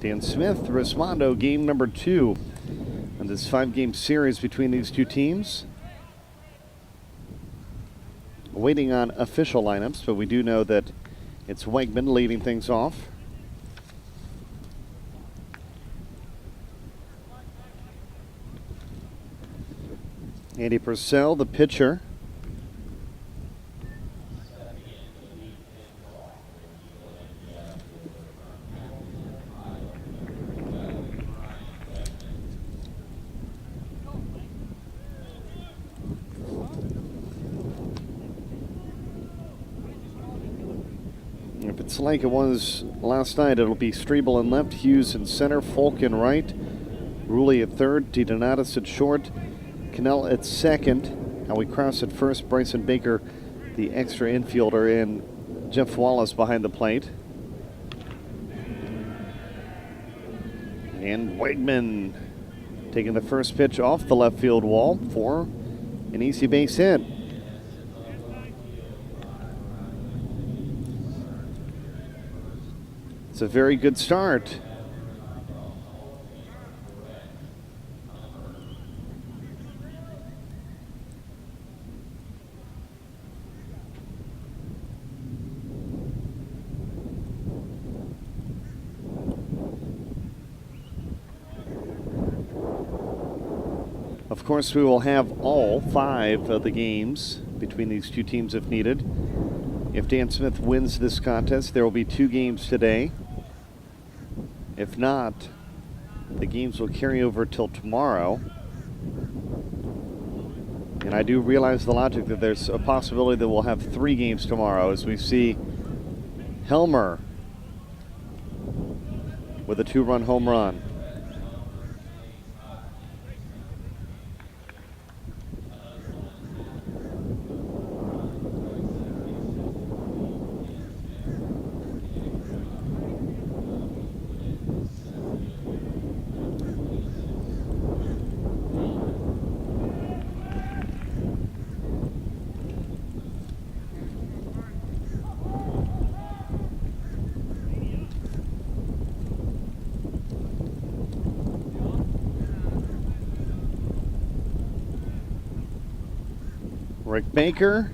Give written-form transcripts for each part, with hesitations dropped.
Dan Smith, Resmondo, game number 2 in this 5-game series between these two teams. Waiting on official lineups, but we do know that it's Wegman leading things off. Andy Purcell, the pitcher. If it's like it was last night, it'll be Strebel in left, Hughes in center, Folk in right, Rulli at third, DeDonatis at short, Cannell at second, Howie Krause at first, Bryson Baker, the extra infielder, and Jeff Wallace behind the plate. And Wegman taking the first pitch off the left field wall for an easy base hit. It's a very good start. Of course, we will have all 5 of the games between these two teams if needed. If Dan Smith wins this contest, there will be 2 games today. If not, the games will carry over till tomorrow. And I do realize the logic that there's a possibility that we'll have 3 games tomorrow as we see Helmer with a 2-run home run. Rick Baker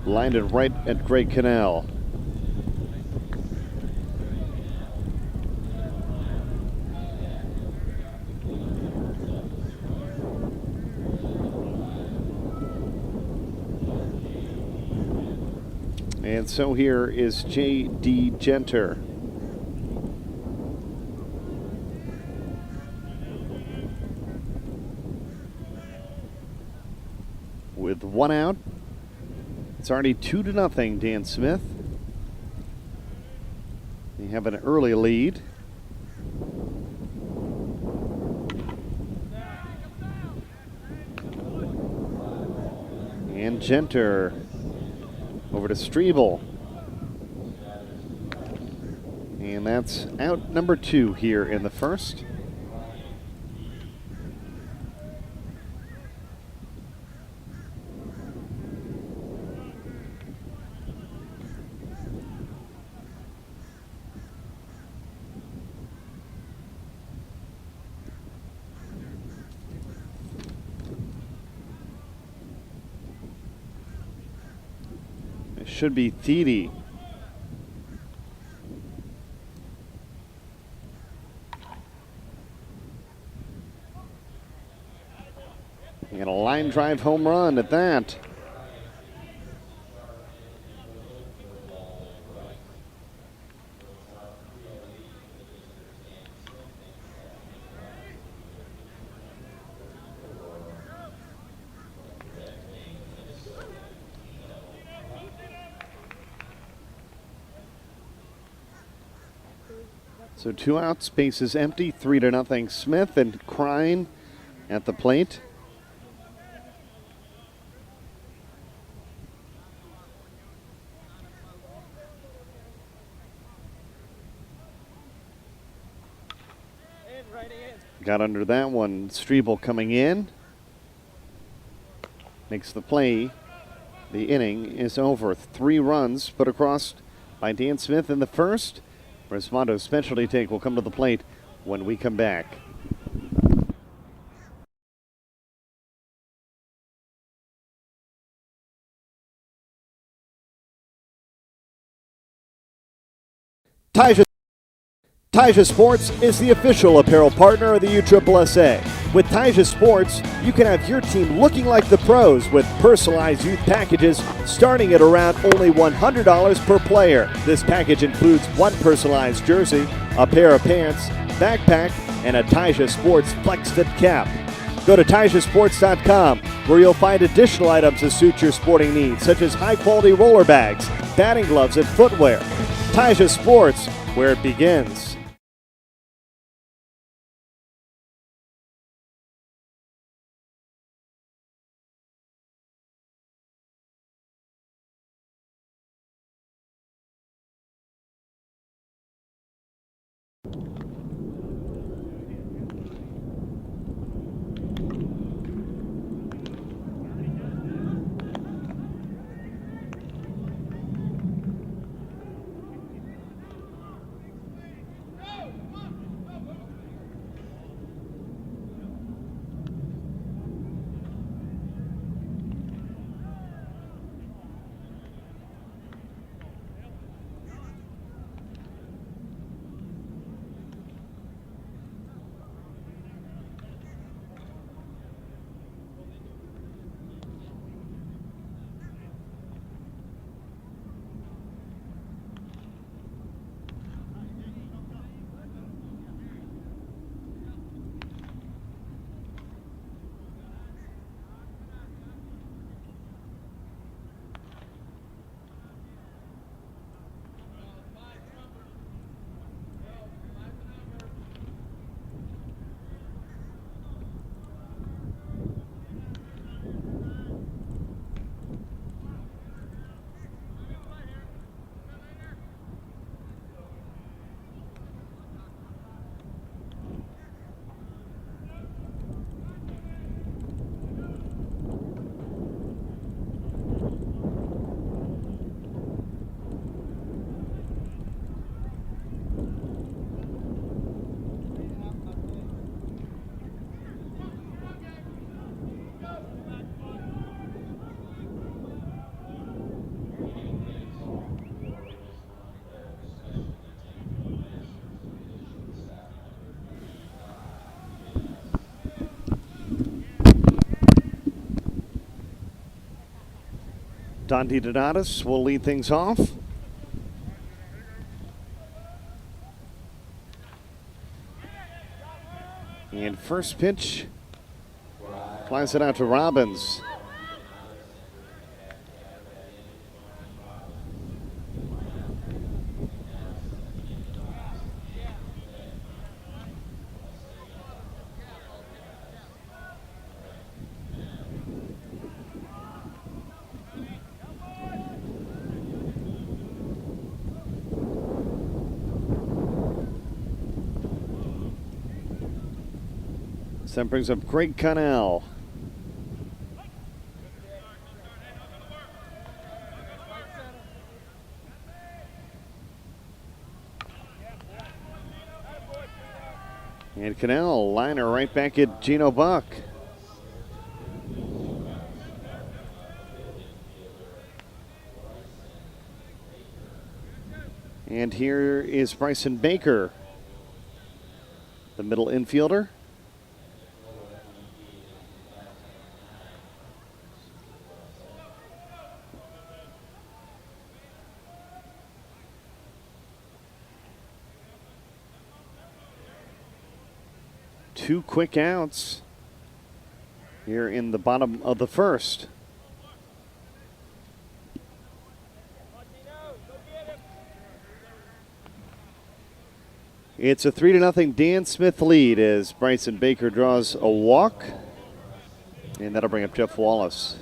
lined it right at Greg Cannell. And so here is J.D. Genter. With 1 out, it's already 2-0, Dan Smith. They have an early lead. And Genter over to Strebel. And that's out number 2 here in the first. It should be Thede. And a line drive home run at that. So 2 outs, base is empty, 3-0 Smith, and Crine at the plate. Got under that one. Strebel coming in. Makes the play. The inning is over. 3 runs put across by Dan Smith in the first. Resmondo's specialty take will come to the plate when we come back. Taija Sports is the official apparel partner of the USSSA. With Taija Sports, you can have your team looking like the pros with personalized youth packages starting at around only $100 per player. This package includes one personalized jersey, a pair of pants, backpack, and a Taija Sports Flex Fit cap. Go to TaijaSports.com where you'll find additional items that suit your sporting needs, such as high-quality roller bags, batting gloves, and footwear. Taija Sports, where it begins. Dante Donatus will lead things off. And first pitch flies it out to Robbins. So that brings up Greg Connell. And Cannell, liner right back at Gino Buck. And here is Bryson Baker, the middle infielder. Two quick outs here in the bottom of the first. It's a 3-0 Dan Smith lead as Bryson Baker draws a walk, and that'll bring up Jeff Wallace.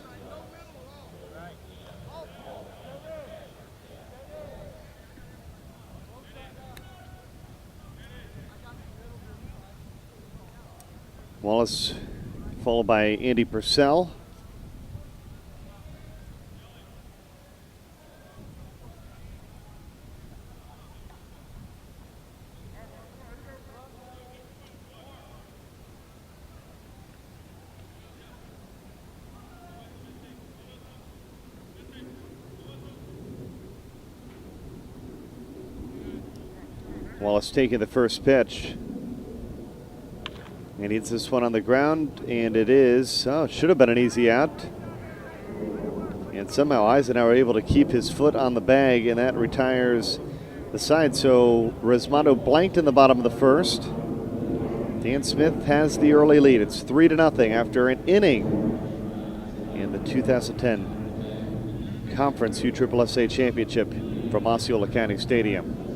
Wallace followed by Andy Purcell. Wallace taking the first pitch. And hits this one on the ground, and it is, it should have been an easy out. And somehow Eisenhower able to keep his foot on the bag, and that retires the side. So Resmondo blanked in the bottom of the first. Dan Smith has the early lead. It's 3-0 after an inning in the 2010 Conference USSSA Championship from Osceola County Stadium.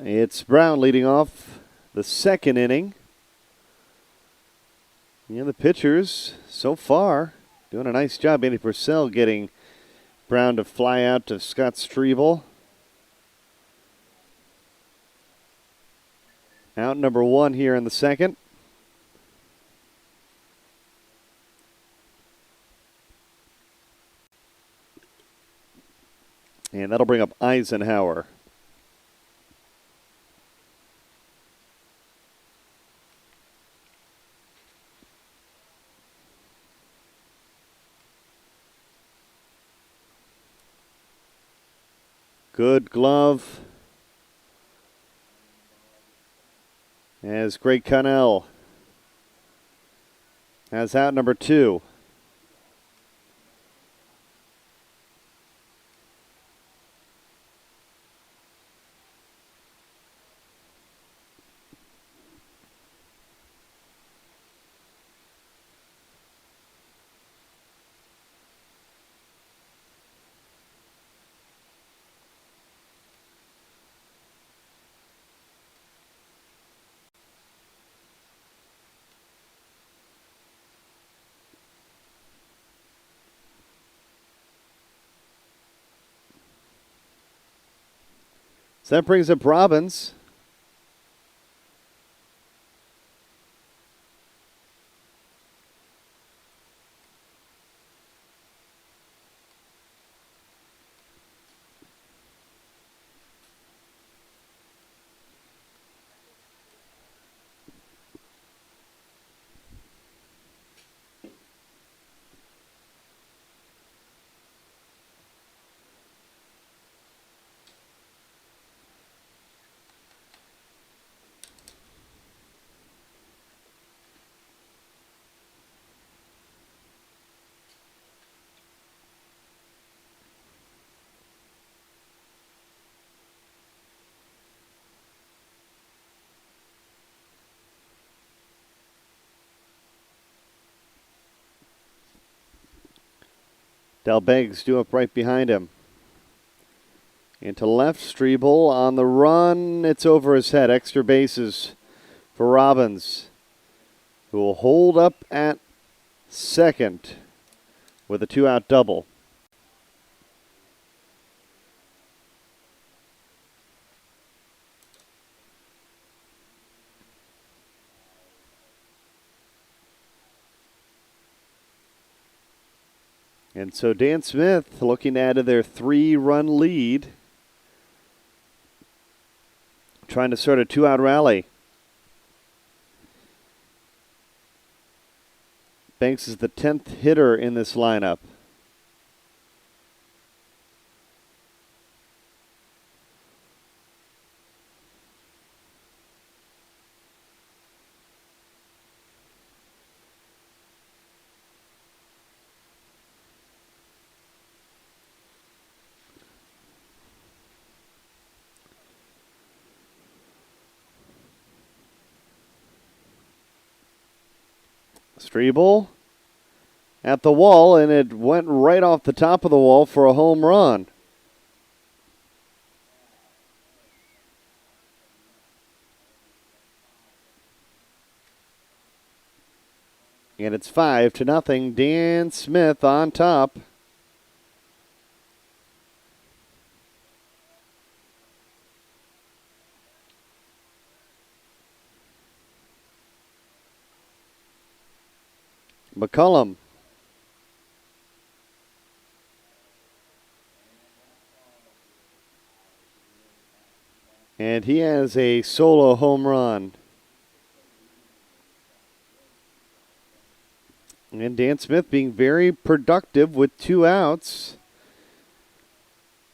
It's Brown leading off the second inning. And the pitchers, so far, doing a nice job. Andy Purcell getting Brown to fly out to Scott Strebel. Out number one here in the second. And that'll bring up Eisenhower. Good glove as Greg Connell has out number two. So that brings up Robbins. Dalbeg's due up right behind him. Into left, Strebel on the run. It's over his head. Extra bases for Robbins, who will hold up at second with a two-out double. And so Dan Smith looking to add to their 3-run lead, trying to start a two-out rally. Banks is the 10th hitter in this lineup. Strebel at the wall, and it went right off the top of the wall for a home run. And it's 5-0. Dan Smith on top. McCullum. And he has a solo home run. And Dan Smith being very productive with 2 outs.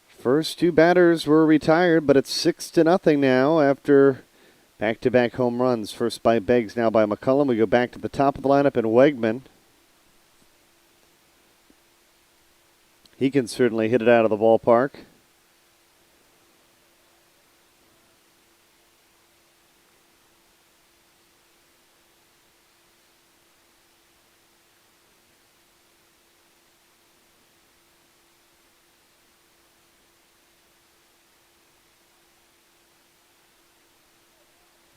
First 2 batters were retired, but it's 6-0 now after back-to-back home runs. First by Beggs, now by McCullum. We go back to the top of the lineup in Wegman. He can certainly hit it out of the ballpark.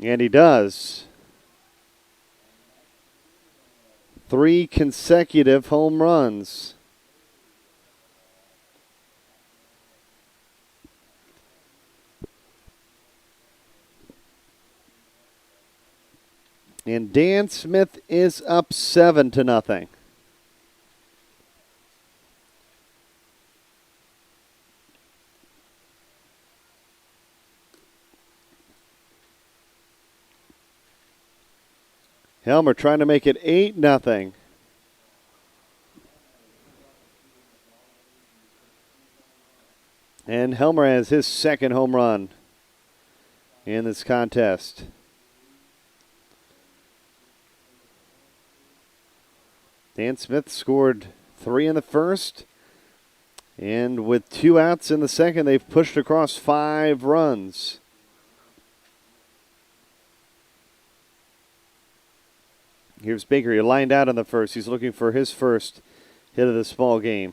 And he does. 3 consecutive home runs. And Dan Smith is up 7-0. Helmer trying to make it 8-0. And Helmer has his second home run in this contest. Dan Smith scored 3 in the first. And with 2 outs in the second, they've pushed across 5 runs. Here's Baker. He lined out in the first. He's looking for his first hit of this ball game.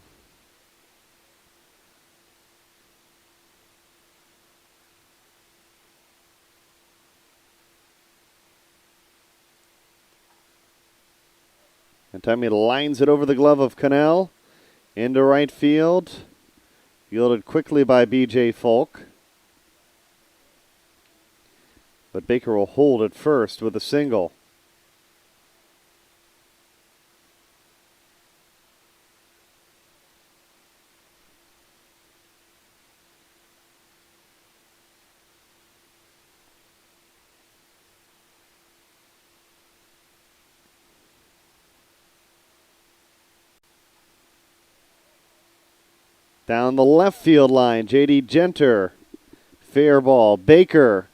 And time he lines it over the glove of Cannell into right field. Fielded quickly by B.J. Falk. But Baker will hold at first with a single. Down the left field line, J.D. Genter. Fair ball. Baker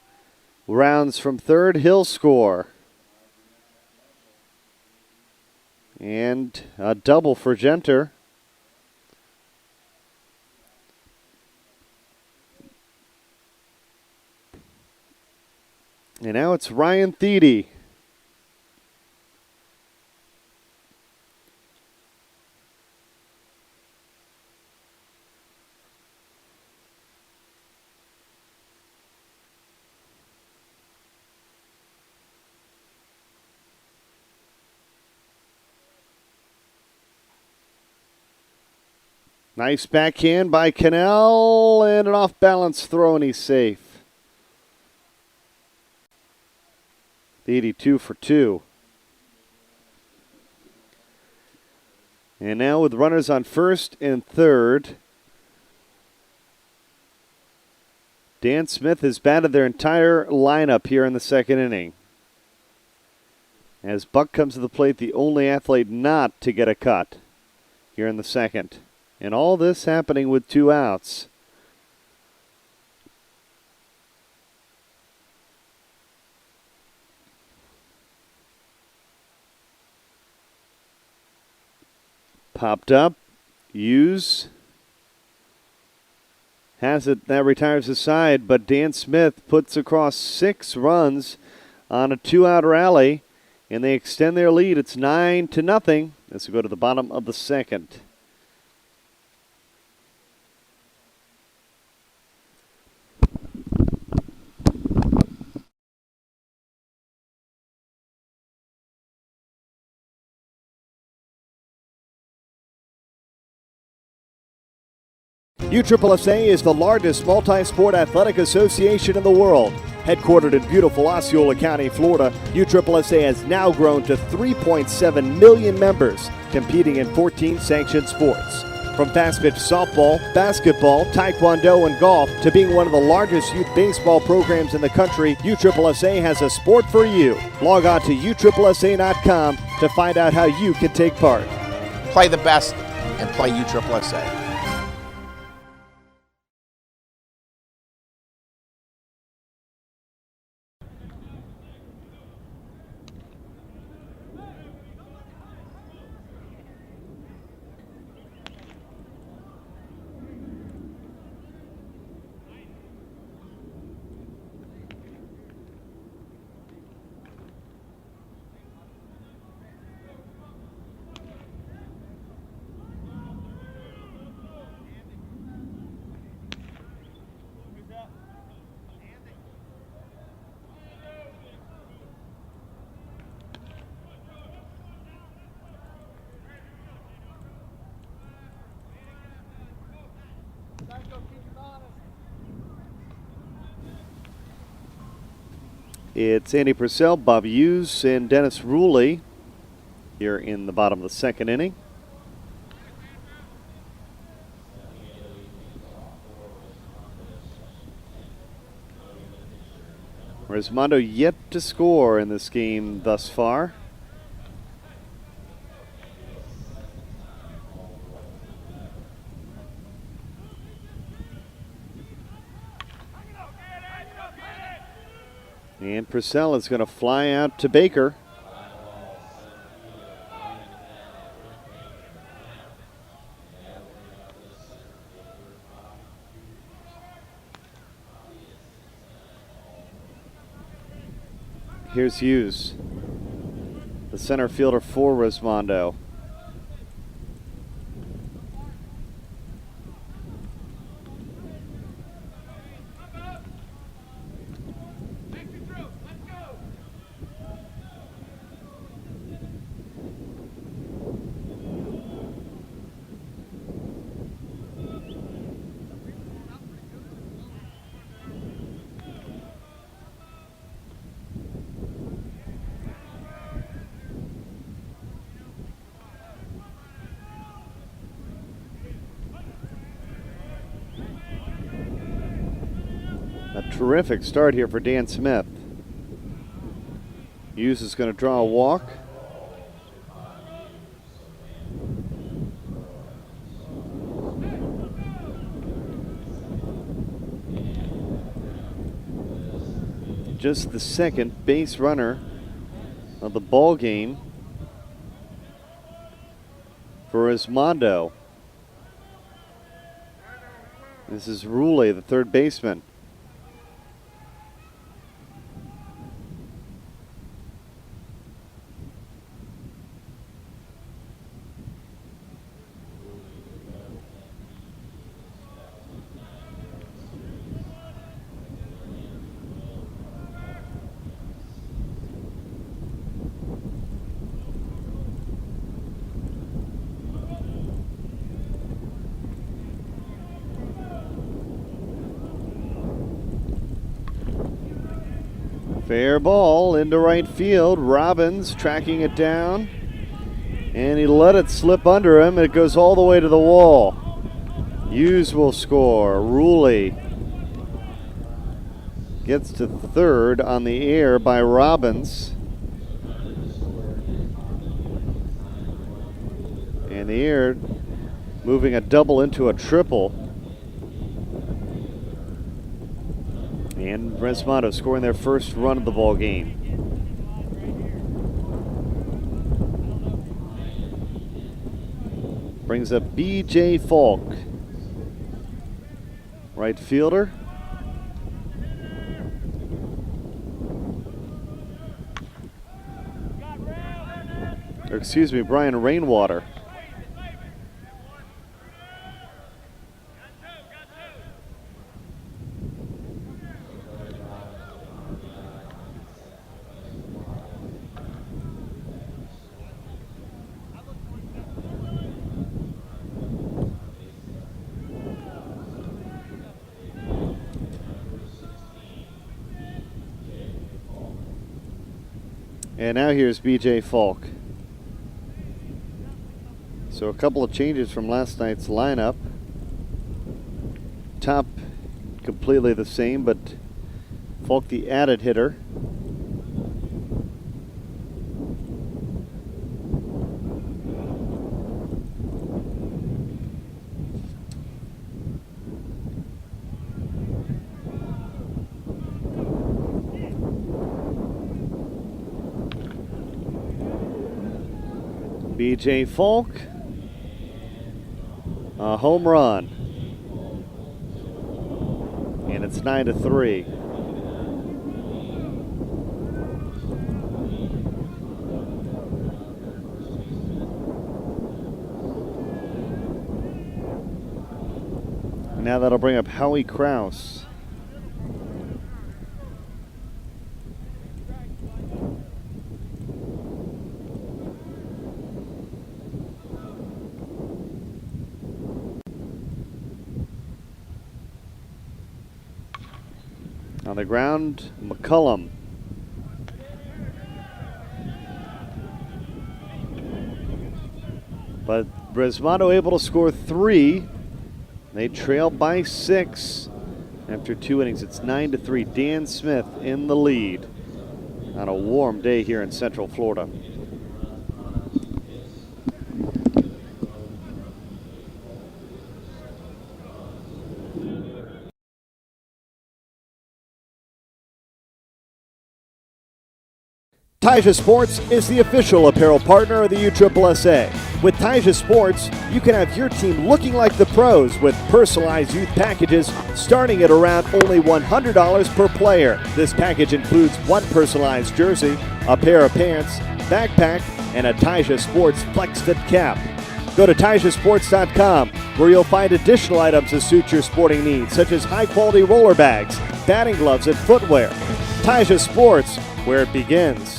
rounds from third. He'll score. And a double for Genter. And now it's Ryan Thiede. Nice backhand by Cannell, and an off-balance throw, and he's safe. Thiede 2 for 2. And now with runners on first and third, Dan Smith has batted their entire lineup here in the second inning. As Buck comes to the plate, the only athlete not to get a cut here in the second. And all this happening with 2 outs. Popped up. Hughes has it. That retires the side, but Dan Smith puts across 6 runs on a 2-out rally, and they extend their lead. It's 9-0 as we go to the bottom of the second. USSSA is the largest multi-sport athletic association in the world. Headquartered in beautiful Osceola County, Florida, USSSA has now grown to 3.7 million members, competing in 14 sanctioned sports. From fast-pitch softball, basketball, taekwondo, and golf to being one of the largest youth baseball programs in the country, USSSA has a sport for you. Log on to USSSA.com to find out how you can take part. Play the best and play USSSA. It's Andy Purcell, Bob Hughes, and Dennis Ruley here in the bottom of the second inning. Resmondo yet to score in this game thus far. And Purcell is going to fly out to Baker. Here's Hughes, the center fielder for Resmondo. A terrific start here for Dan Smith. Hughes is going to draw a walk. Just the second base runner of the ball game for Resmondo. This is Ruley, the third baseman. Fair ball into right field. Robbins tracking it down. And he let it slip under him. It goes all the way to the wall. Hughes will score. Ruley gets to third on the air by Robbins. And the air moving a double into a triple. And Resmondo scoring their first run of the ball game. Brings up B.J. Falk, right fielder. Or excuse me, Brian Rainwater. And now here's B.J. Falk. So a couple of changes from last night's lineup. Top completely the same, but Falk the added hitter. B.J. Falk, a home run, and it's 9-3. Now that'll bring up Howie Krause. On the ground, McCullum. But Resmondo able to score 3. They trail by 6 after 2 innings. It's 9-3. Dan Smith in the lead on a warm day here in Central Florida. Taija Sports is the official apparel partner of the USSSA. With Taija Sports, you can have your team looking like the pros with personalized youth packages starting at around only $100 per player. This package includes one personalized jersey, a pair of pants, backpack, and a Taija Sports Flex Fit cap. Go to TaijaSports.com where you'll find additional items to suit your sporting needs, such as high-quality roller bags, batting gloves, and footwear. Taija Sports, where it begins.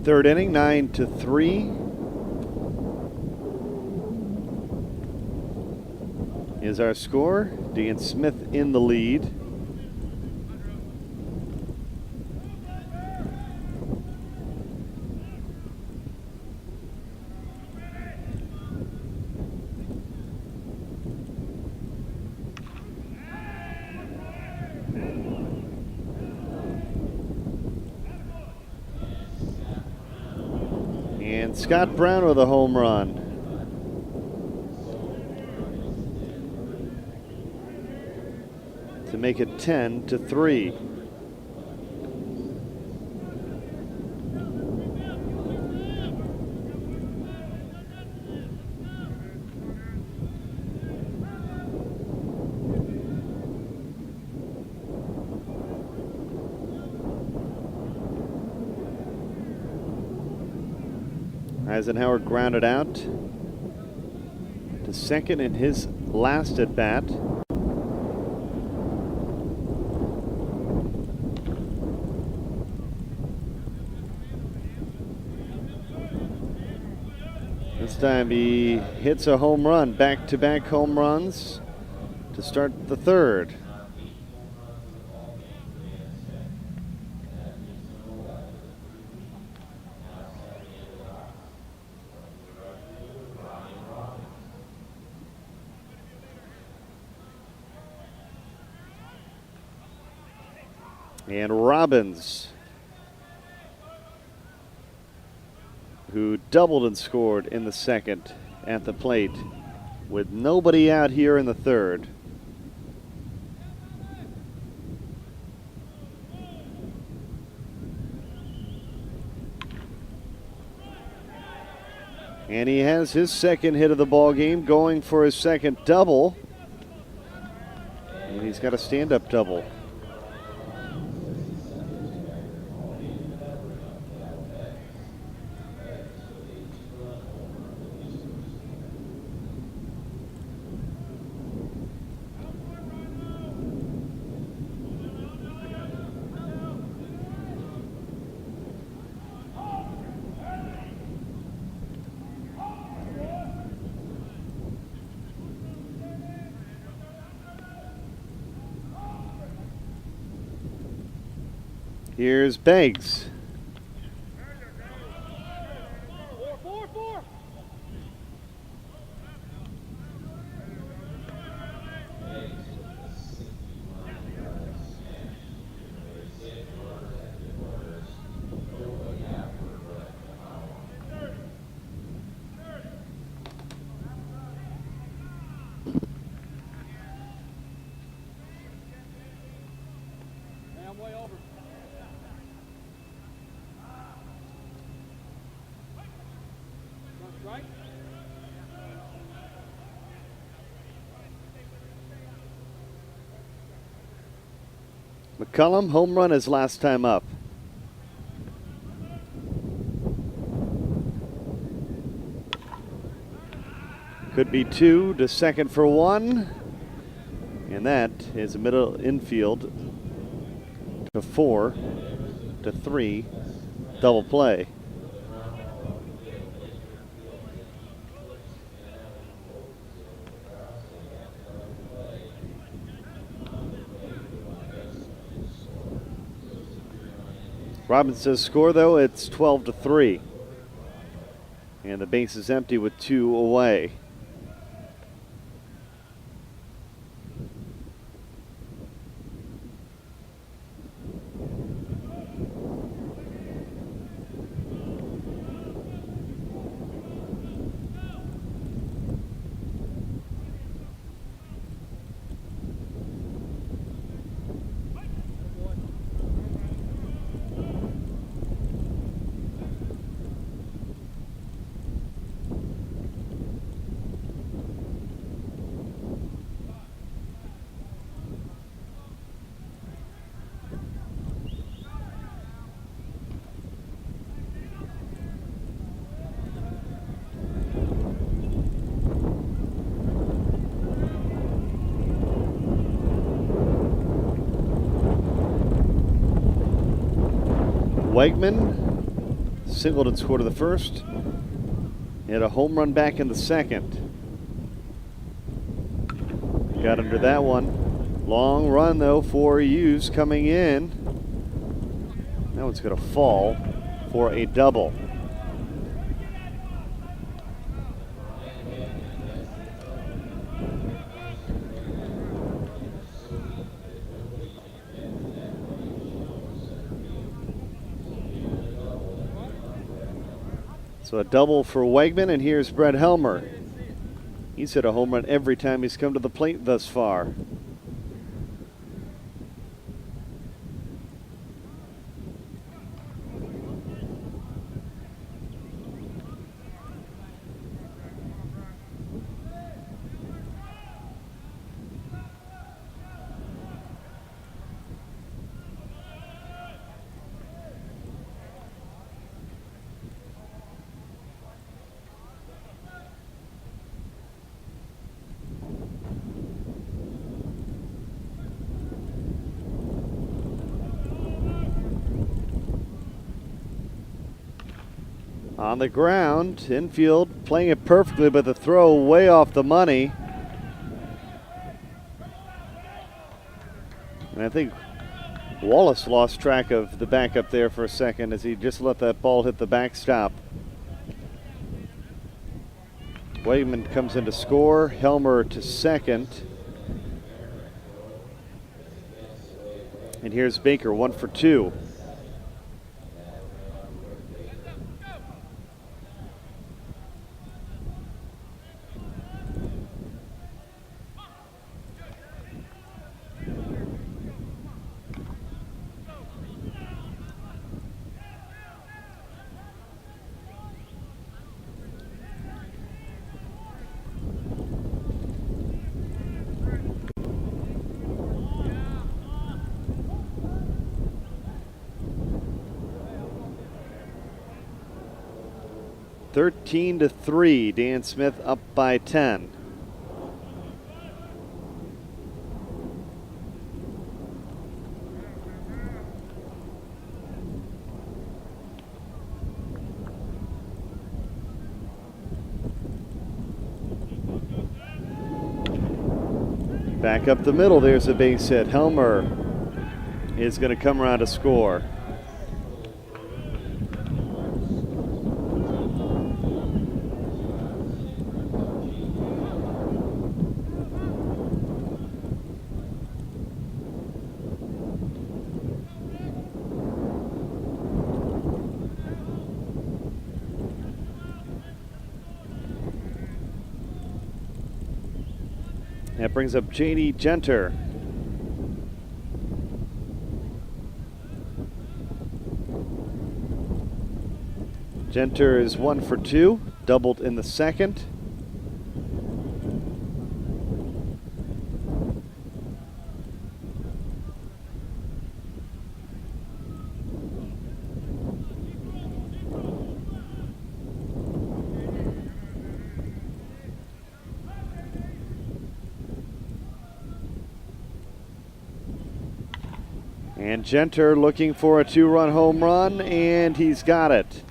Third inning, 9-3. Is our score. Dan Smith in the lead. And Scott Brown with a home run. To make it 10-3. Eisenhower grounded out to second in his last at bat. This time he hits a home run, back-to-back home runs to start the third. And Robbins, who doubled and scored in the second at the plate, with nobody out here in the third. And he has his second hit of the ball game, going for his second double. And he's got a stand-up double. Here's Beggs. McCullum, home run his last time up. Could be 2 to second for 1. And that is a middle infield to 4 to 3 double play. Robinson's score, though, it's 12 to 3. And the base is empty with 2 away. Wegman singled and scored in the first. Hit a home run back in the second. Got under that one. Long run, though, for Hughes coming in. That one's going to fall for a double. So a double for Wegman, and here's Brett Helmer. He's hit a home run every time he's come to the plate thus far. On the ground, infield, playing it perfectly, but the throw way off the money. And I think Wallace lost track of the backup there for a second as he just let that ball hit the backstop. Wegman comes in to score, Helmer to second. And here's Baker, 1 for 2. Thirteen to 3, Dan Smith up by 10. Back up the middle, there's a base hit. Helmer is going to come around to score. That brings up J.D. Genter. Genter is 1 for 2, doubled in the second. And Genter looking for a 2-run home run, and he's got it.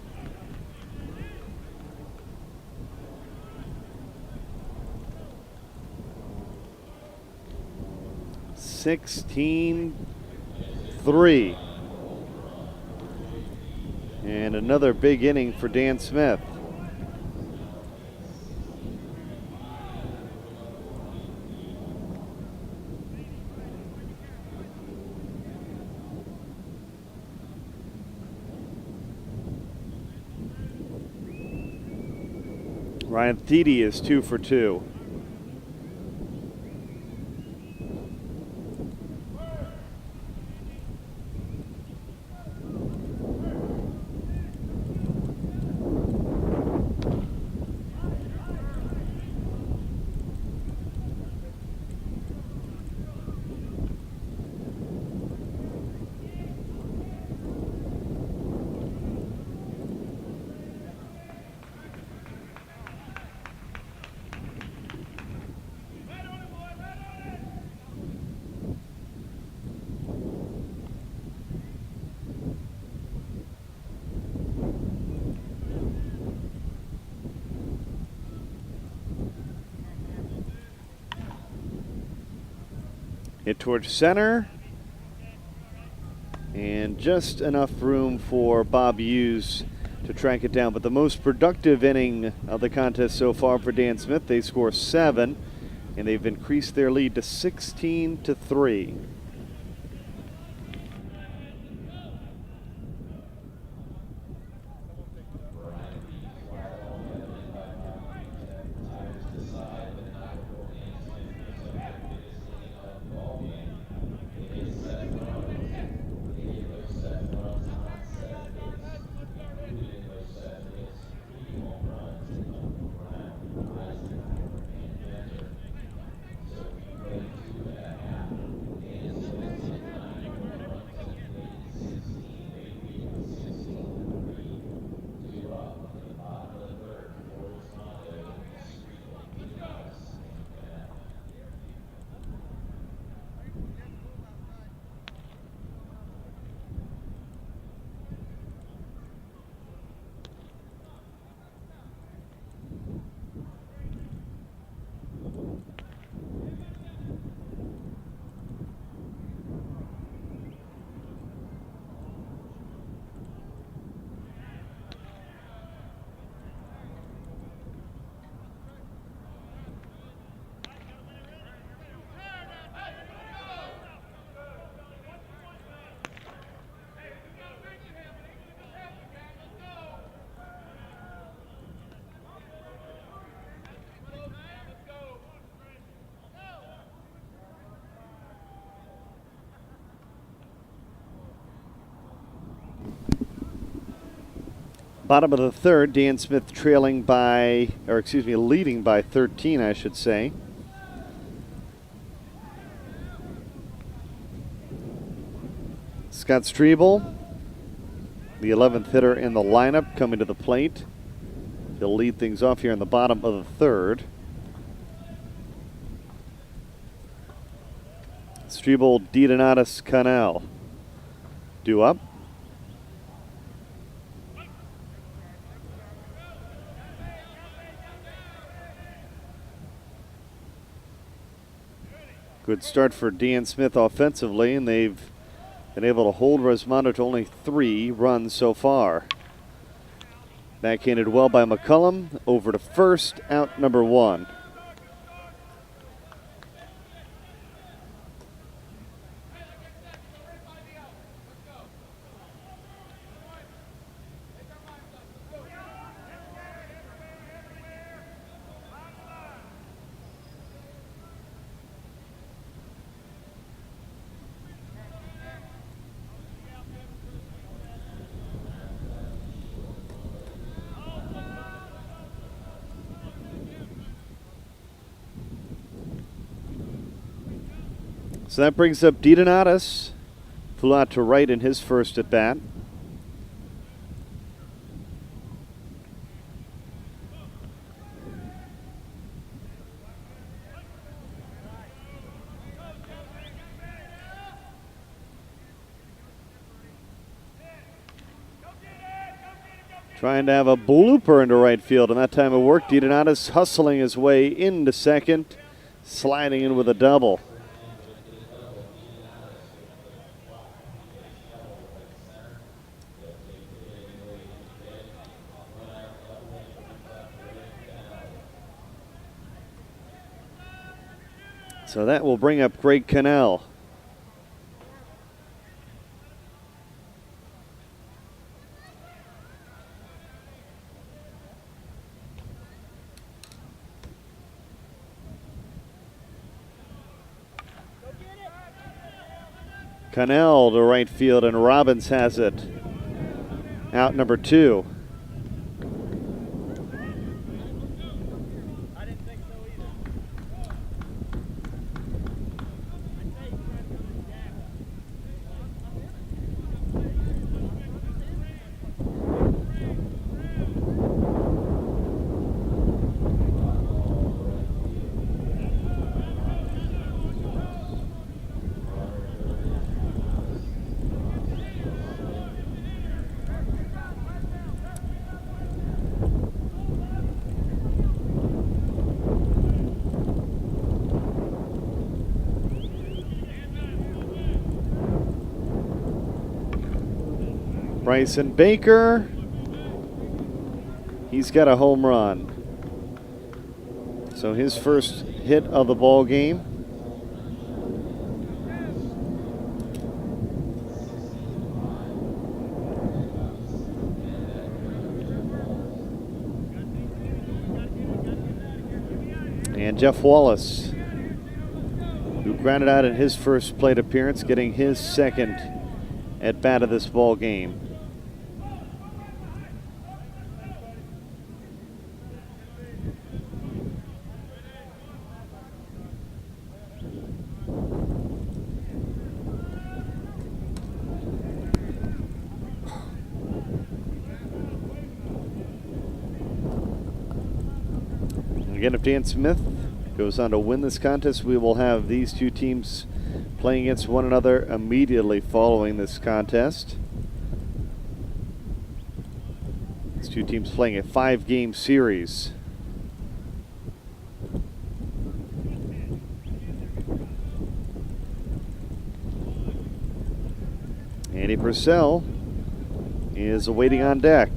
(16-3). And another big inning for Dan Smith. Ryan Thede is 2 for 2. Hit towards center. And just enough room for Bob Hughes to track it down. But the most productive inning of the contest so far for Dan Smith, they score 7, and they've increased their lead to 16-3. Bottom of the third, Dan Smith leading by 13, I should say. Scott Strebel, the 11th hitter in the lineup, coming to the plate. He'll lead things off here in the bottom of the third. Strebel, DiDonatis, Cannell. Due up. Good start for Dan Smith offensively, and they've been able to hold Resmondo to only 3 runs so far. Backhanded well by McCullum. Over to first, out number 1. So that brings up DiDonatis. Flew out to right in his first at bat. Trying to have a blooper into right field, and that time it worked. DiDonatis hustling his way into second, sliding in with a double. So that will bring up Greg Cannell. Cannell to right field, and Robbins has it. Out number 2. Bryson Baker, he's got a home run. So his first hit of the ball game. And Jeff Wallace, who grounded out in his first plate appearance, getting his second at bat of this ball game. Again, if Dan Smith goes on to win this contest, we will have these two teams playing against one another immediately following this contest. These two teams playing a 5-game series. Andy Purcell is waiting on deck.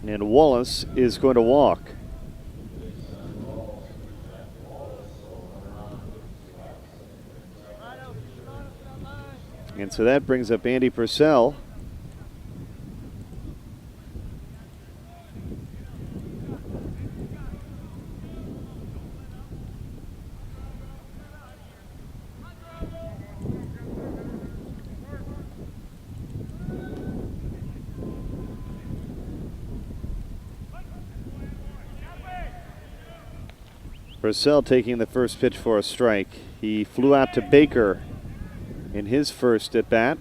And Wallace is going to walk. And so that brings up Andy Purcell. Purcell taking the first pitch for a strike. He flew out to Baker in his first at bat.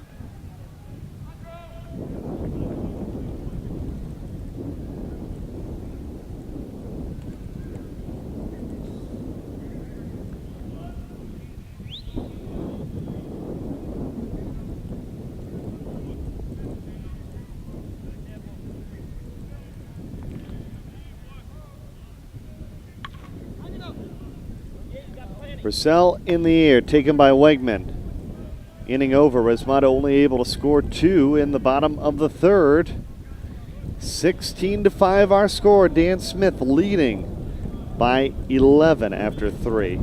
Purcell in the air, taken by Wegman. Inning over, Resmondo only able to score 2 in the bottom of the third. 16-5 our score. Dan Smith leading by 11 after 3.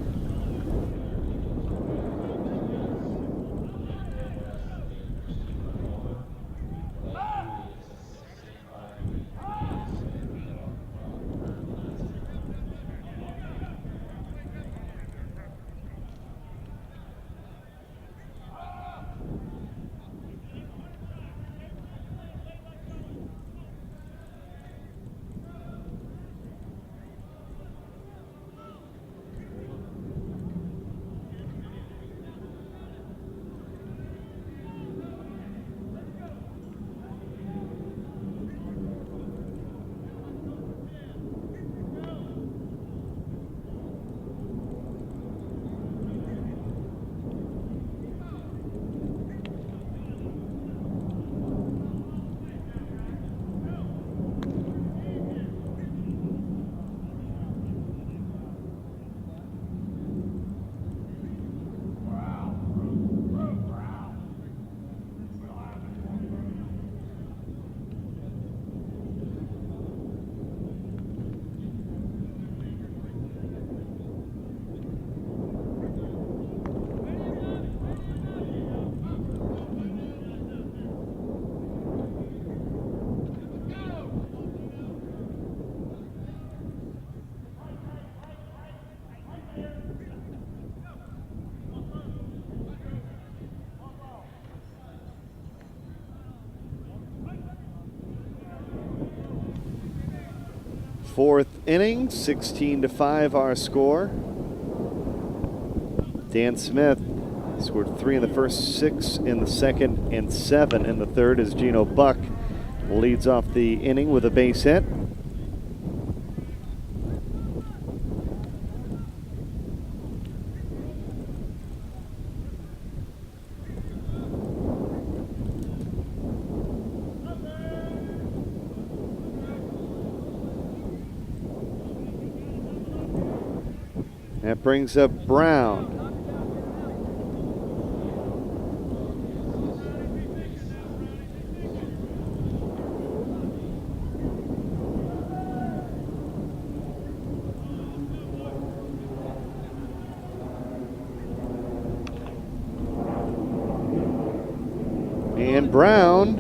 Fourth inning, 16-5 our score. Dan Smith scored 3 in the first, 6 in the second, and 7 in the third as Gino Buck leads off the inning with a base hit. That brings up Brown. And Brown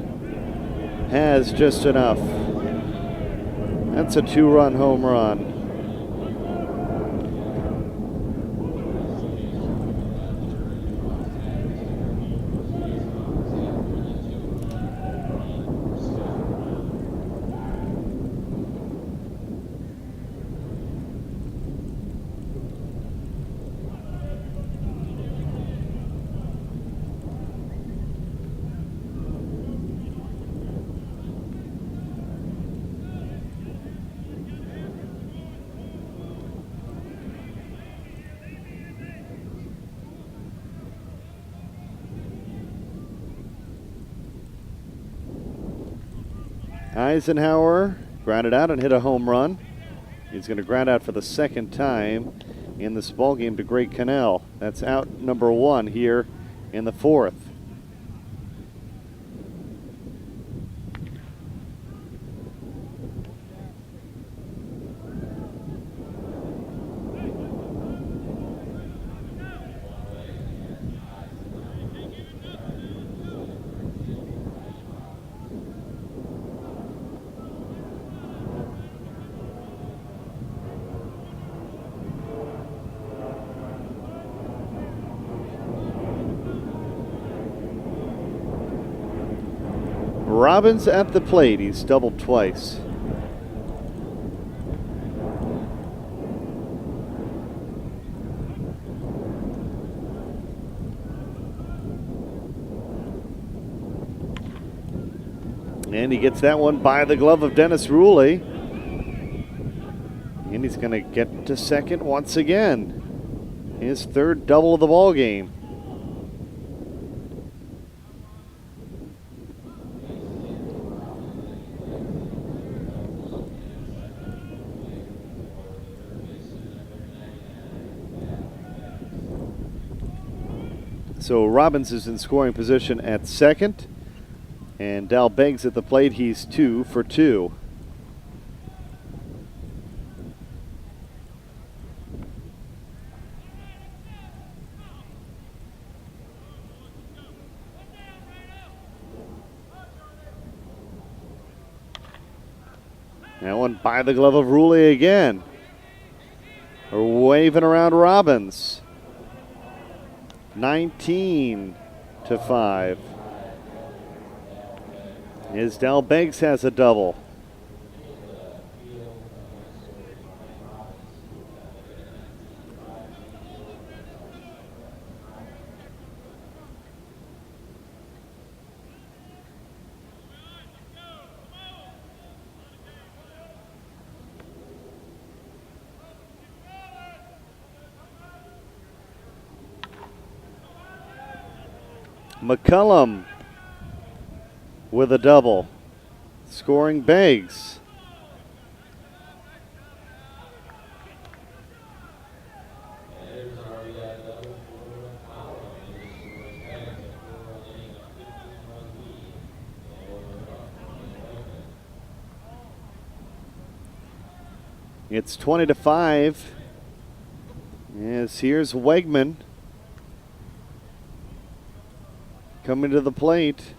has just enough. That's a 2-run home run. Eisenhower grounded out and hit a home run. He's going to ground out for the second time in this ball game to Greg Cannell. That's out number 1 here in the fourth. Robbins at the plate. He's doubled twice. And he gets that one by the glove of Dennis Ruley. And he's going to get to second once again. His third double of the ball game. So Robbins is in scoring position at second. And Dal Beggs at the plate. He's 2 for 2. That one by the glove of Ruley again. We're waving around Robbins. 19 to 5. As Dal Beggs has a double. McCullum with a double, scoring Beggs. It's 20 to 5. Yes, here's Wegman coming to the plate.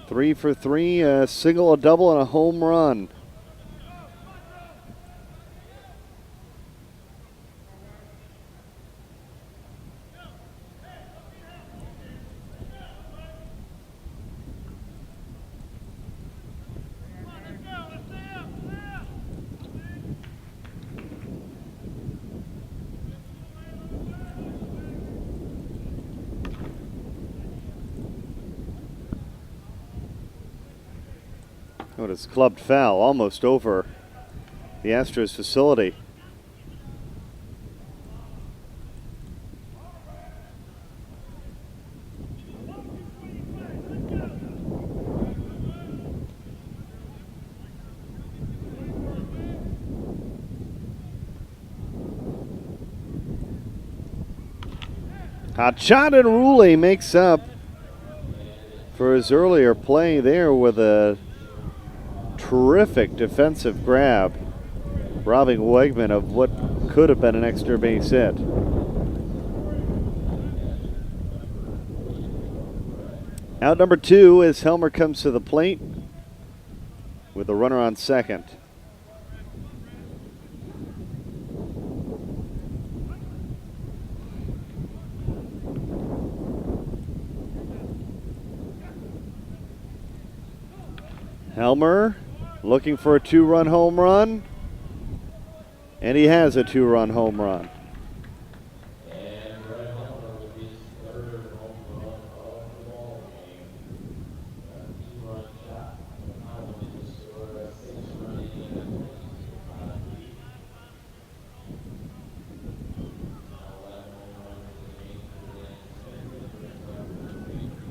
3 for 3, a single, a double, and a home run. Oh, it's clubbed foul almost over the Astros facility. Hot shot, and Ruley makes up for his earlier play there with a terrific defensive grab, robbing Wegman of what could have been an extra base hit. Out number 2 as Helmer comes to the plate with a runner on second. Helmer looking for a 2-run home run, and he has a 2-run home run.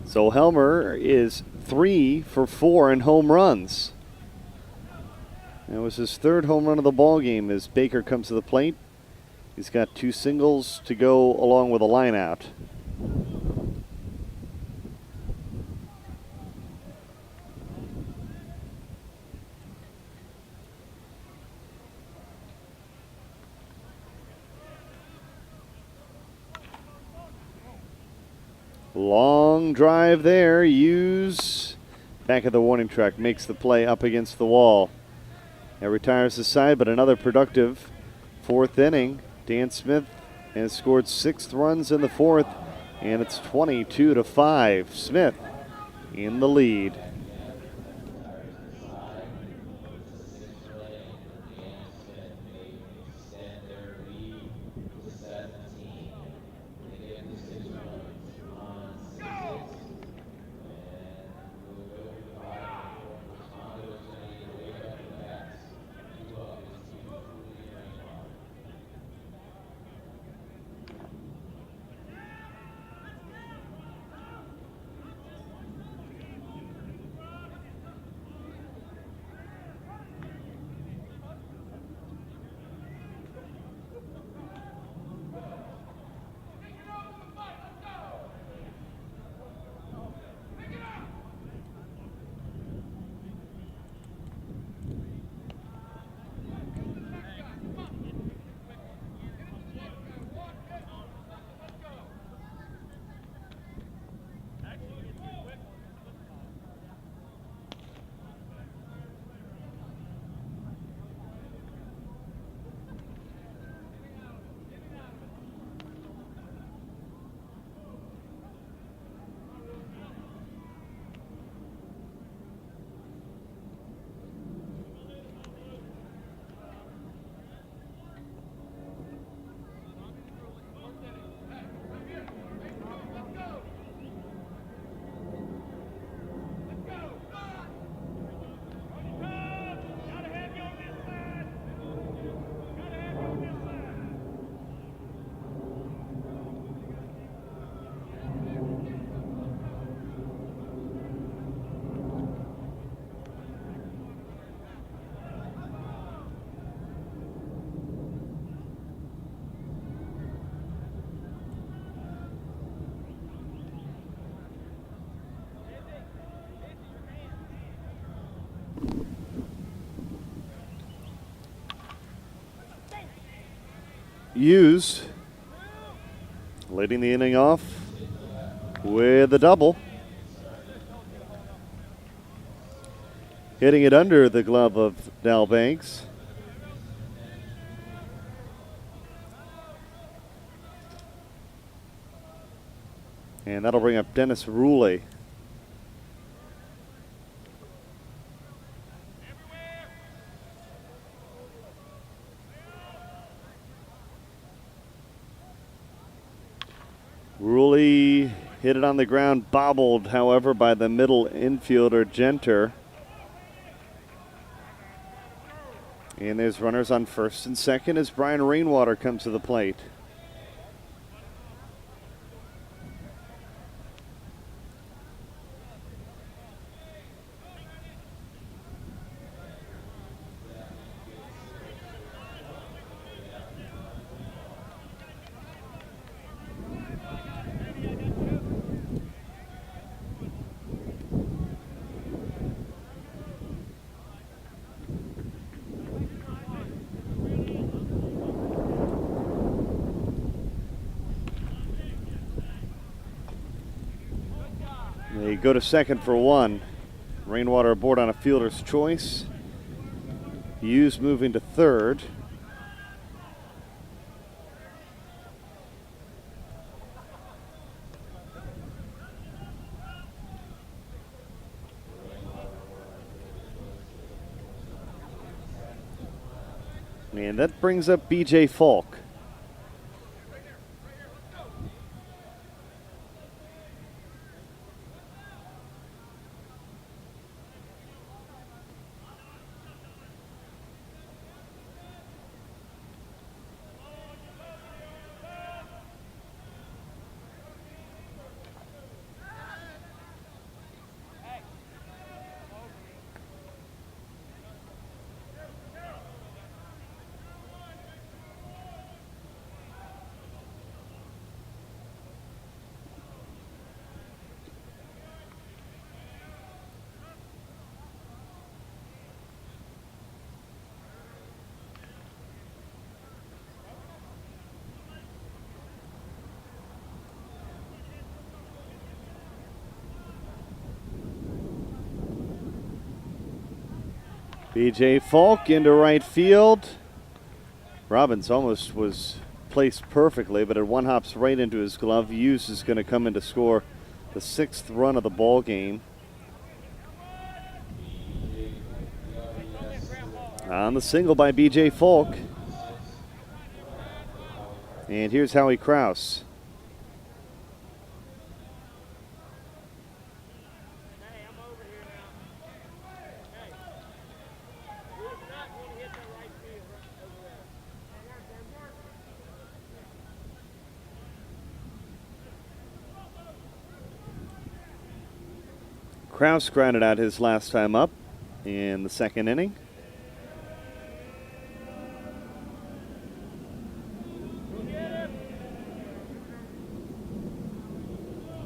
So Helmer is 3 for 4 in home runs. That was his third home run of the ball game as Baker comes to the plate. He's got 2 singles to go along with a line out. Long drive there. Hughes back at the warning track makes the play up against the wall. That retires the side, but another productive 4th inning. Dan Smith has scored 6 runs in the 4th, and it's 22 to 5. Smith in the lead. Hughes leading the inning off with a double. Hitting it under the glove of Dal Banks. And that'll bring up Dennis Ruley. Ruley hit it on the ground, bobbled, however, by the middle infielder, Genter. And there's runners on first and second as Brian Rainwater comes to the plate. They go to second for one. Rainwater aboard on a fielder's choice. Hughes moving to third. And that brings up B.J. Falk. B.J. Falk into right field. Robbins almost was placed perfectly, but it one hops right into his glove. Hughes is going to come in to score the 6th run of the ball game. On the single by B.J. Falk. And here's Howie Krause. Krause grounded out his last time up in the second inning.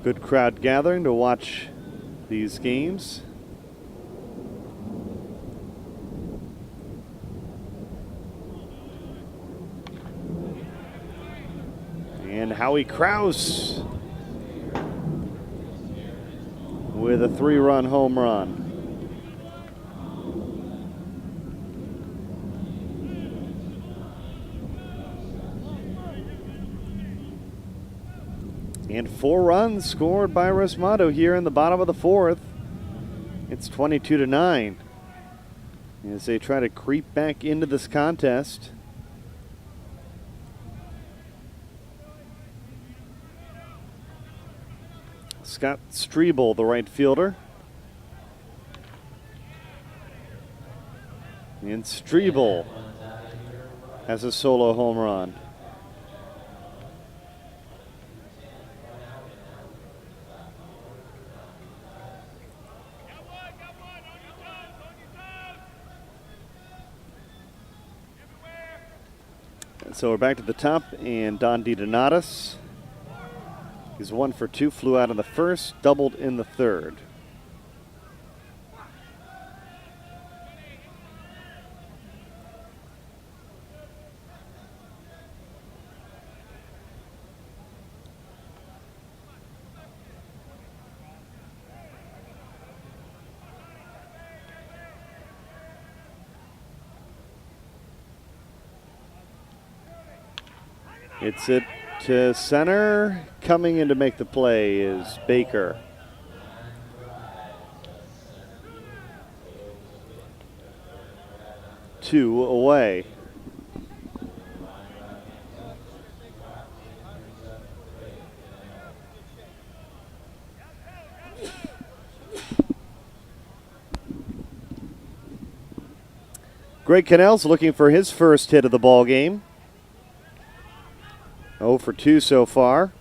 Good crowd gathering to watch these games. And Howie Krause with a 3-run home run. And 4 runs scored by Resmondo here in the bottom of the 4th. It's 22-9 as they try to creep back into this contest. Scott Strebel, the right fielder. And Strebel has a solo home run. So we're back to the top, and Don DiDonatis. He's 1 for 2, flew out in the first, doubled in the third. It's it to center. Coming in to make the play is Baker. Two away. Greg Cannell's looking for his first hit of the ball game. 0 for 2 so far.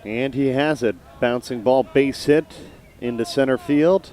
And he has it. Bouncing ball, base hit into center field.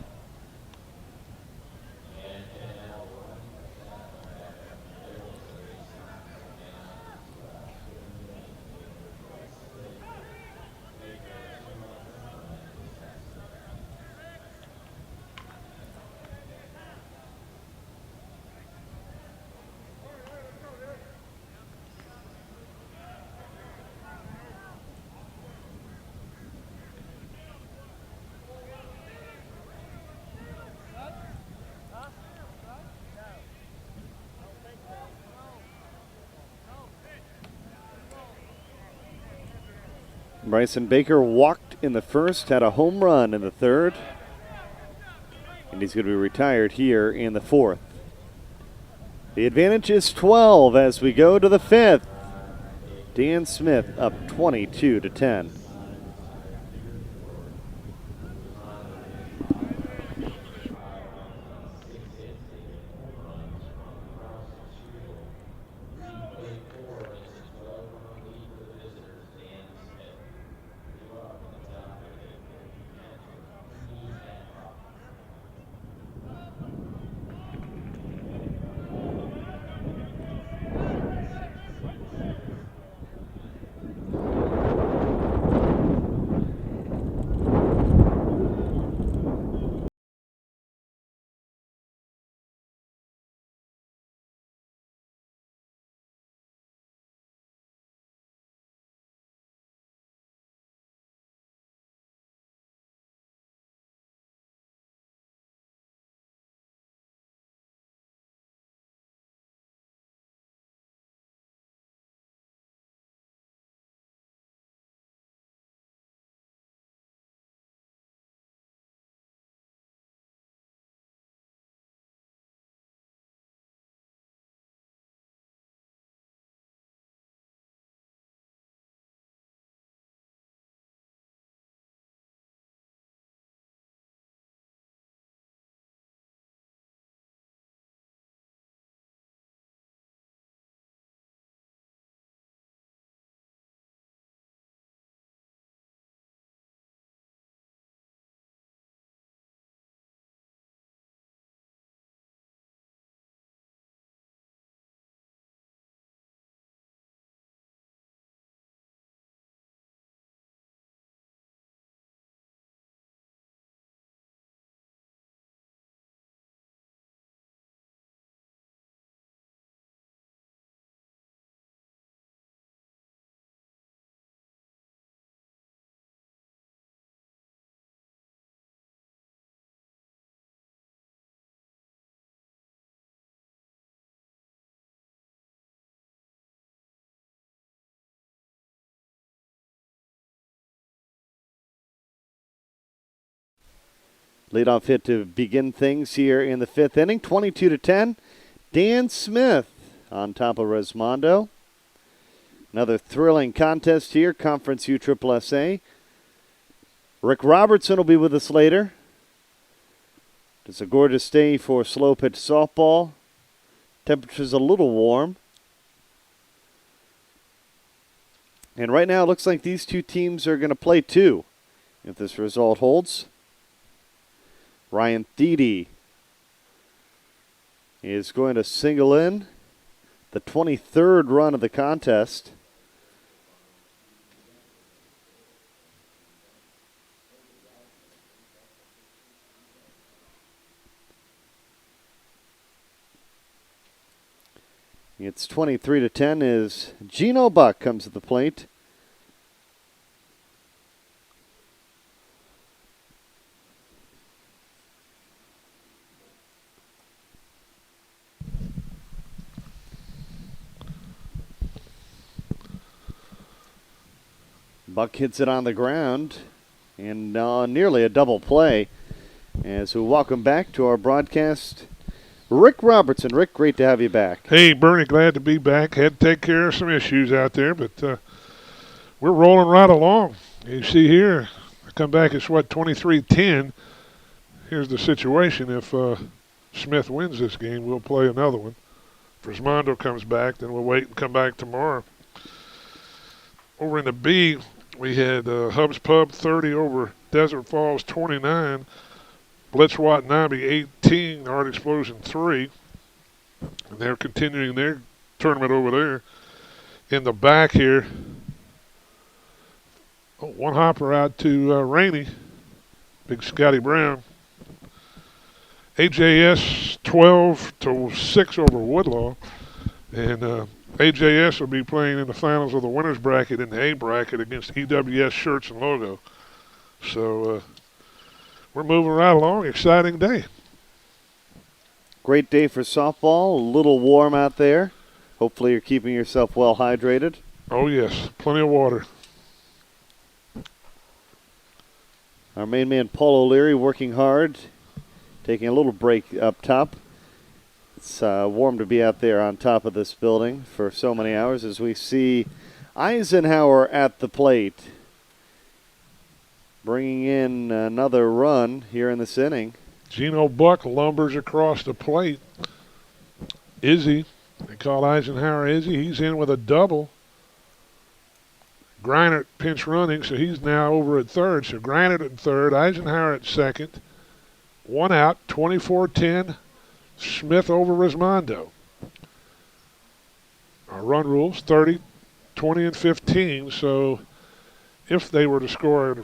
Bryson Baker walked in the first, had a home run in the third, and he's going to be retired here in the fourth. The advantage is 12 as we go to the fifth. Dan Smith up 22-10. Leadoff hit to begin things here in the fifth inning, 22-10. Dan Smith on top of Resmondo. Another thrilling contest here, Conference USSSA. Rick Robertson will be with us later. It's a gorgeous day for slow pitch softball. Temperature's a little warm. And right now it looks like these two teams are going to play two if this result holds. Ryan Thiede is going to single in the 23rd run of the contest. It's 23-10 as Gino Buck comes to the plate. Buck hits it on the ground, and nearly a double play. As we welcome back to our broadcast, Rick Robertson. Rick, great to have you back. Hey, Bernie, glad to be back. Had to take care of some issues out there, but we're rolling right along. You see here, I come back, it's 23-10. Here's the situation. If Smith wins this game, we'll play another one. If Resmondo comes back, then we'll wait and come back tomorrow. Over in the B, we had Hub's Pub 30 over Desert Falls 29. Blitz Watanabe 18, Art Explosion 3. And they're continuing their tournament over there. In the back here, one hopper out to Rainey, Big Scotty Brown. AJS 12-6 over Woodlaw. And AJS will be playing in the finals of the winners bracket in the A bracket against EWS Shirts and Logo. So we're moving right along. Exciting day. Great day for softball. A little warm out there. Hopefully you're keeping yourself well hydrated. Oh, yes. Plenty of water. Our main man, Paul O'Leary, working hard, taking a little break up top. It's warm to be out there on top of this building for so many hours as we see Eisenhower at the plate, bringing in another run here in this inning. Gino Buck lumbers across the plate. Izzy, they call Eisenhower Izzy. He's in with a double. Greinert pinch running, so he's now over at third. So Greinert at third, Eisenhower at second. One out, 24-10. Smith over Resmondo. Our run rules 30, 20, and 15. So if they were to score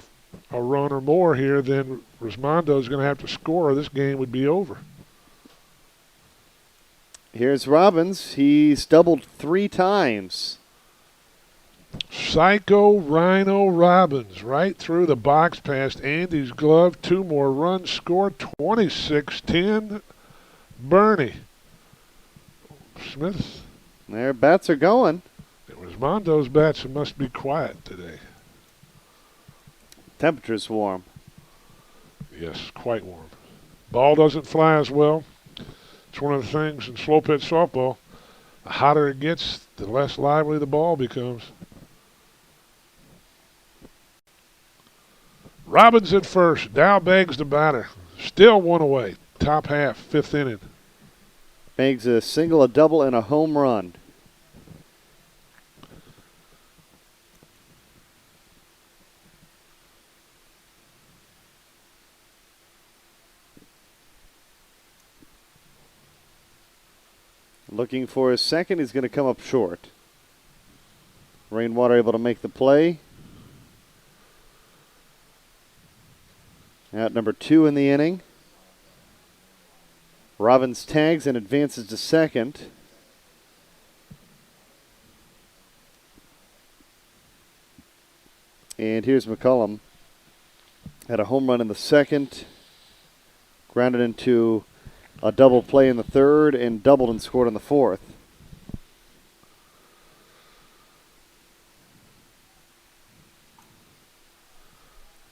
a run or more here, then Resmondo is going to have to score, or this game would be over. Here's Robbins. He's doubled 3 times. Psycho Rhino Robbins right through the box past Andy's glove. 2 more runs scored. 26-10. Bernie. Smith. Their bats are going. It was Mondo's bats that must be quiet today. Temperature's warm. Yes, quite warm. Ball doesn't fly as well. It's one of the things in slow pitch softball. The hotter it gets, the less lively the ball becomes. Robbins at first. Dow Beggs the batter. Still 1 away. Top half, 5th inning. Beggs a single, a double, and a home run. Looking for his second. He's going to come up short. Rainwater able to make the play. Out number 2 in the inning. Robbins tags and advances to second. And here's McCullum. Had a home run in the second. Grounded into a double play in the third and doubled and scored in the fourth.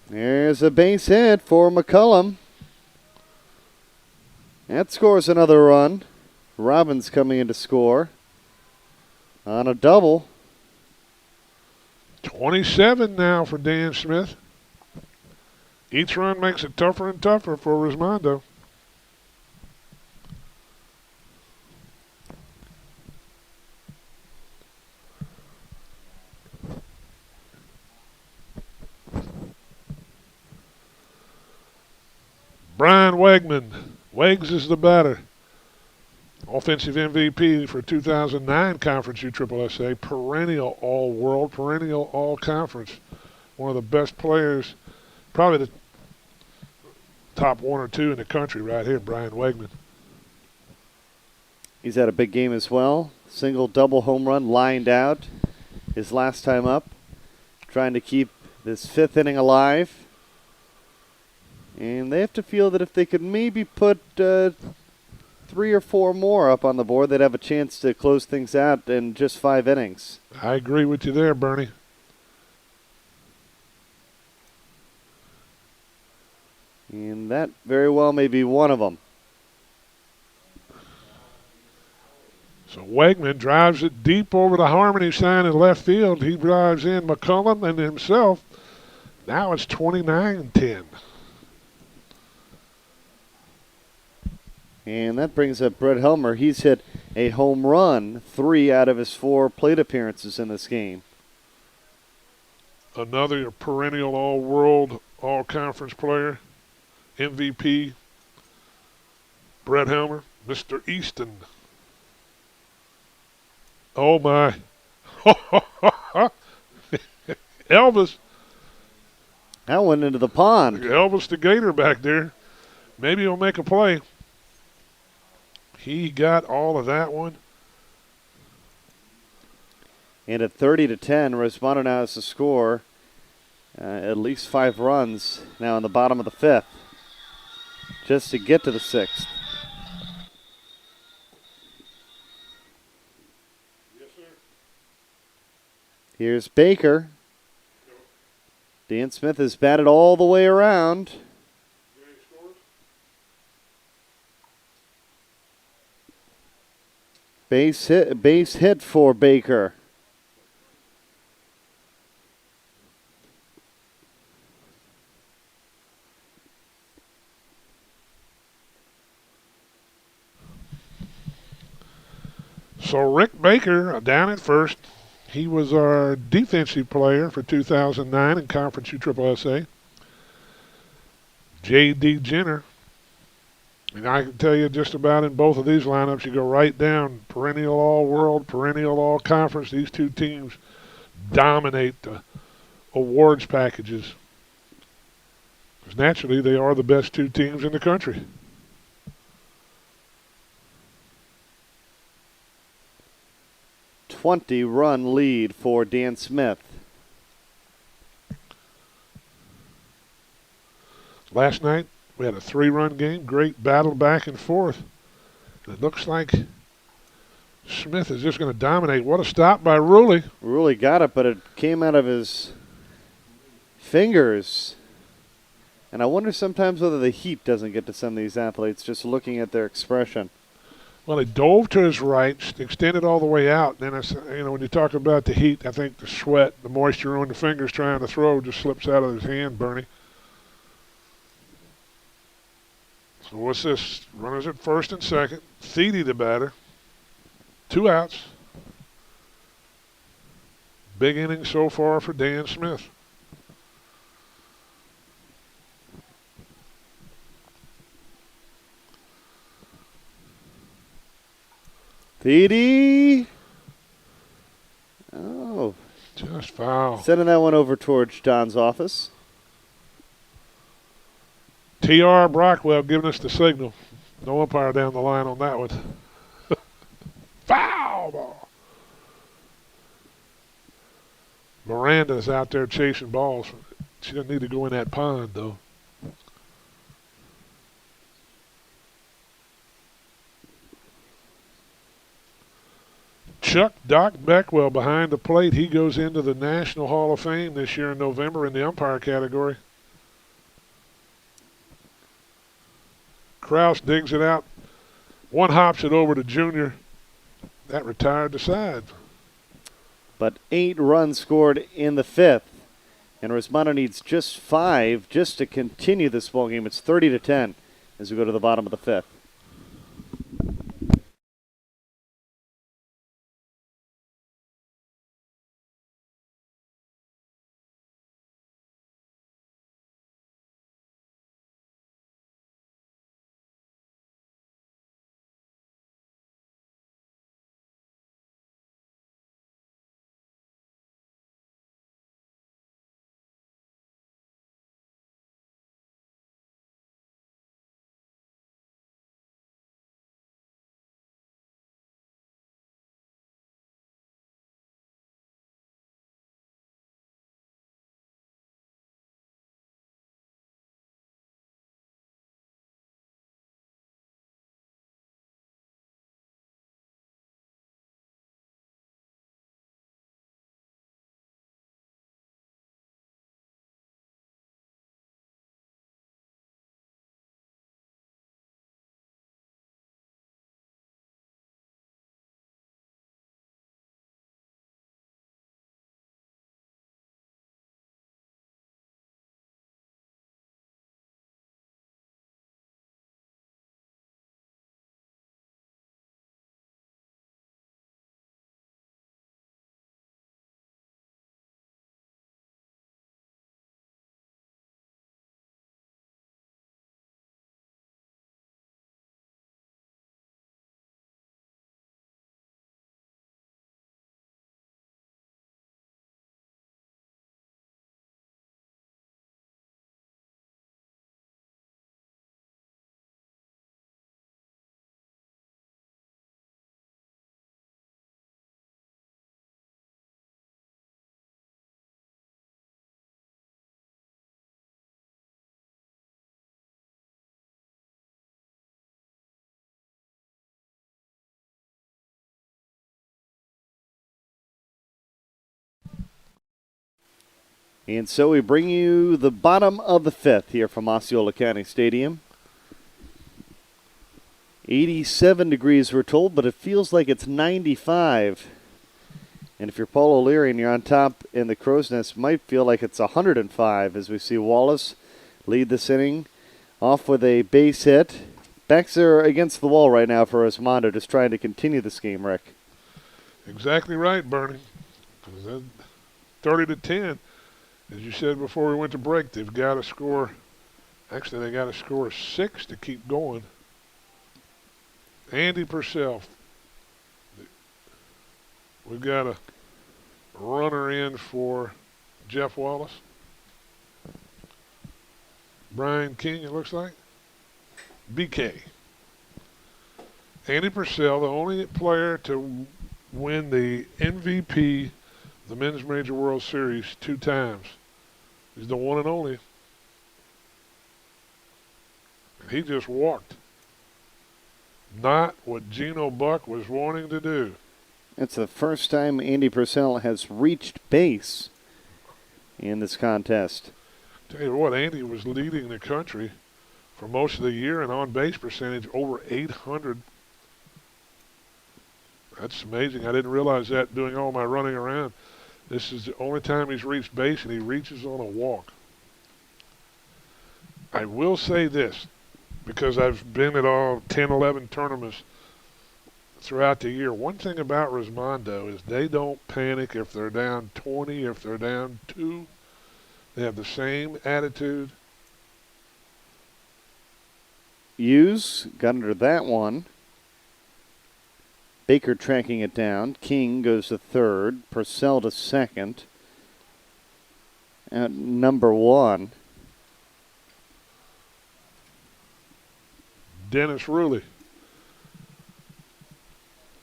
There's a base hit for McCullum. That scores another run. Robbins coming in to score on a double. 27 now for Dan Smith. Each run makes it tougher and tougher for Resmondo. Brian Wegman. Wags is the batter. Offensive MVP for 2009 Conference USSSA. Perennial All-World, perennial All-Conference. One of the best players, probably the top 1 or 2 in the country right here, Brian Wegman. He's had a big game as well. Single, double home run lined out his last time up. Trying to keep this 5th inning alive. And they have to feel that if they could maybe put 3 or 4 more up on the board, they'd have a chance to close things out in just 5 innings. I agree with you there, Bernie. And that very well may be one of them. So Wegman drives it deep over the Harmony sign in left field. He drives in McCullum and himself. Now it's 29-10. And that brings up Brett Helmer. He's hit a home run 3 out of his 4 plate appearances in this game. Another perennial all-world, all-conference player. MVP. Brett Helmer. Mr. Easton. Oh, my. Elvis. That went into the pond. Elvis the Gator back there. Maybe he'll make a play. He got all of that one. And at 30-10, Resmondo now has to score at least 5 runs now in the bottom of the 5th just to get to the 6th. Yes, sir. Here's Baker. Dan Smith has batted all the way around. Base hit for Baker. So Rick Baker down at first. He was our defensive player for 2009 in Conference USSSA. J.D. Jenner. And I can tell you just about in both of these lineups, you go right down, perennial all-world, perennial all-conference. These two teams dominate the awards packages. Because naturally, they are the best 2 teams in the country. Run lead for Dan Smith. Last night, we had a 3-run game, great battle back and forth. It looks like Smith is just going to dominate. What a stop by Ruley. Ruley got it, but it came out of his fingers. And I wonder sometimes whether the heat doesn't get to some of these athletes, just looking at their expression. Well, he dove to his right, extended all the way out. Then, when you talk about the heat, I think the sweat, the moisture on the fingers trying to throw just slips out of his hand, Bernie. So what's this? Runners at first and second. Thede the batter. 2 outs. Big inning so far for Dan Smith. Thede. Oh. Just foul. Sending that one over towards Don's office. T.R. Brockwell giving us the signal. No umpire down the line on that one. Foul ball. Miranda's out there chasing balls. She doesn't need to go in that pond, though. Chuck Doc Beckwell behind the plate. He goes into the National Hall of Fame this year in November in the umpire category. Kraus digs it out. One hops it over to Junior. That retired the side. But 8 runs scored in the 5th. And Resmondo needs just 5 just to continue this ball game. It's 30-10 as we go to the bottom of the 5th. And so we bring you the bottom of the fifth here from Osceola County Stadium. 87 degrees we're told, but it feels like it's 95. And if you're Paul O'Leary and you're on top in the Crow's Nest, it might feel like it's 105 as we see Wallace lead this inning off with a base hit. Backs are against the wall right now for Resmondo, just trying to continue this game, Rick. Exactly right, Bernie. 30-10. As you said before we went to break, they've got to score. Actually, they got to score 6 to keep going. Andy Purcell. We've got a runner in for Jeff Wallace. Brian King, it looks like. BK. Andy Purcell, the only player to win the MVP, the Men's Major World Series, 2 times. He's the one and only. And he just walked. Not what Geno Buck was wanting to do. It's the first time Andy Purcell has reached base in this contest. Tell you what, Andy was leading the country for most of the year and on base percentage over 800. That's amazing. I didn't realize that doing all my running around. This is the only time he's reached base, and he reaches on a walk. I will say this, because I've been at all 10, 11 tournaments throughout the year. One thing about Resmondo is they don't panic if they're down 20, if they're down 2. They have the same attitude. Hughes got under that one. Baker tracking it down. King goes to third. Purcell to second. At number 1. Dennis Ruley,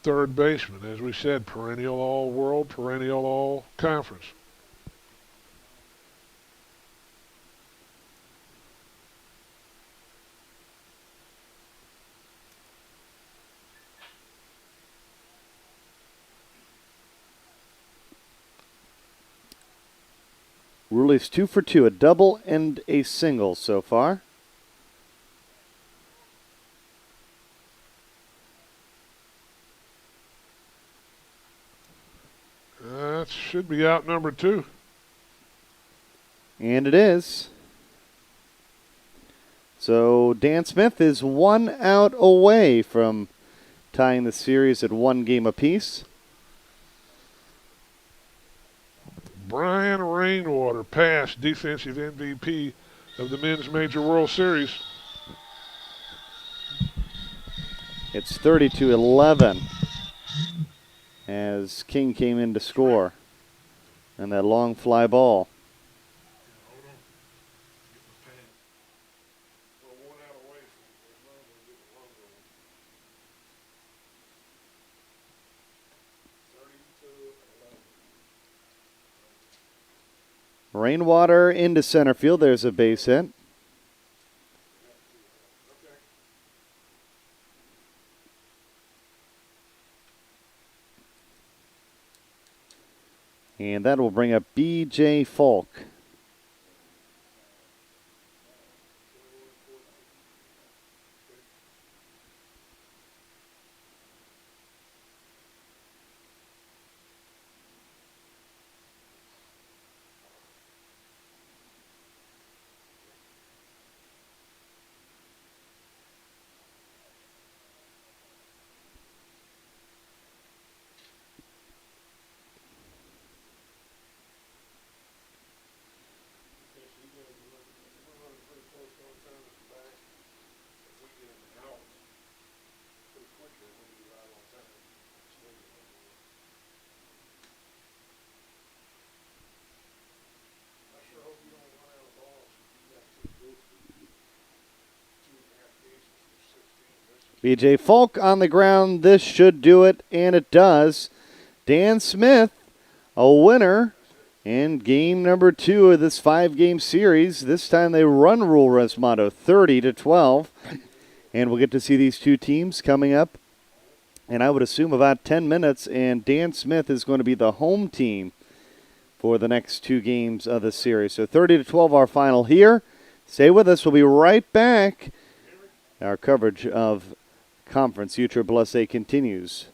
third baseman, as we said, perennial All-World, perennial All-Conference. Ruley's 2 for 2, a double and a single so far. That should be out number 2. And it is. So Dan Smith is 1 out away from tying the series at 1 game apiece. Brian Rainwater, past defensive MVP of the Men's Major World Series. It's 30-11 as King came in to score. And that long fly ball. Rainwater into center field. There's a base hit. And that will bring up B.J. Falk. B.J. Falk on the ground. This should do it, and it does. Dan Smith, a winner in game number 2 of this 5-game series. This time they run rule Resmondo 30-12. And we'll get to see these two teams coming up. And I would assume about 10 minutes, and Dan Smith is going to be the home team for the next 2 games of the series. So 30-12 our final here. Stay with us. We'll be right back. Our coverage of Conference USSSA continues.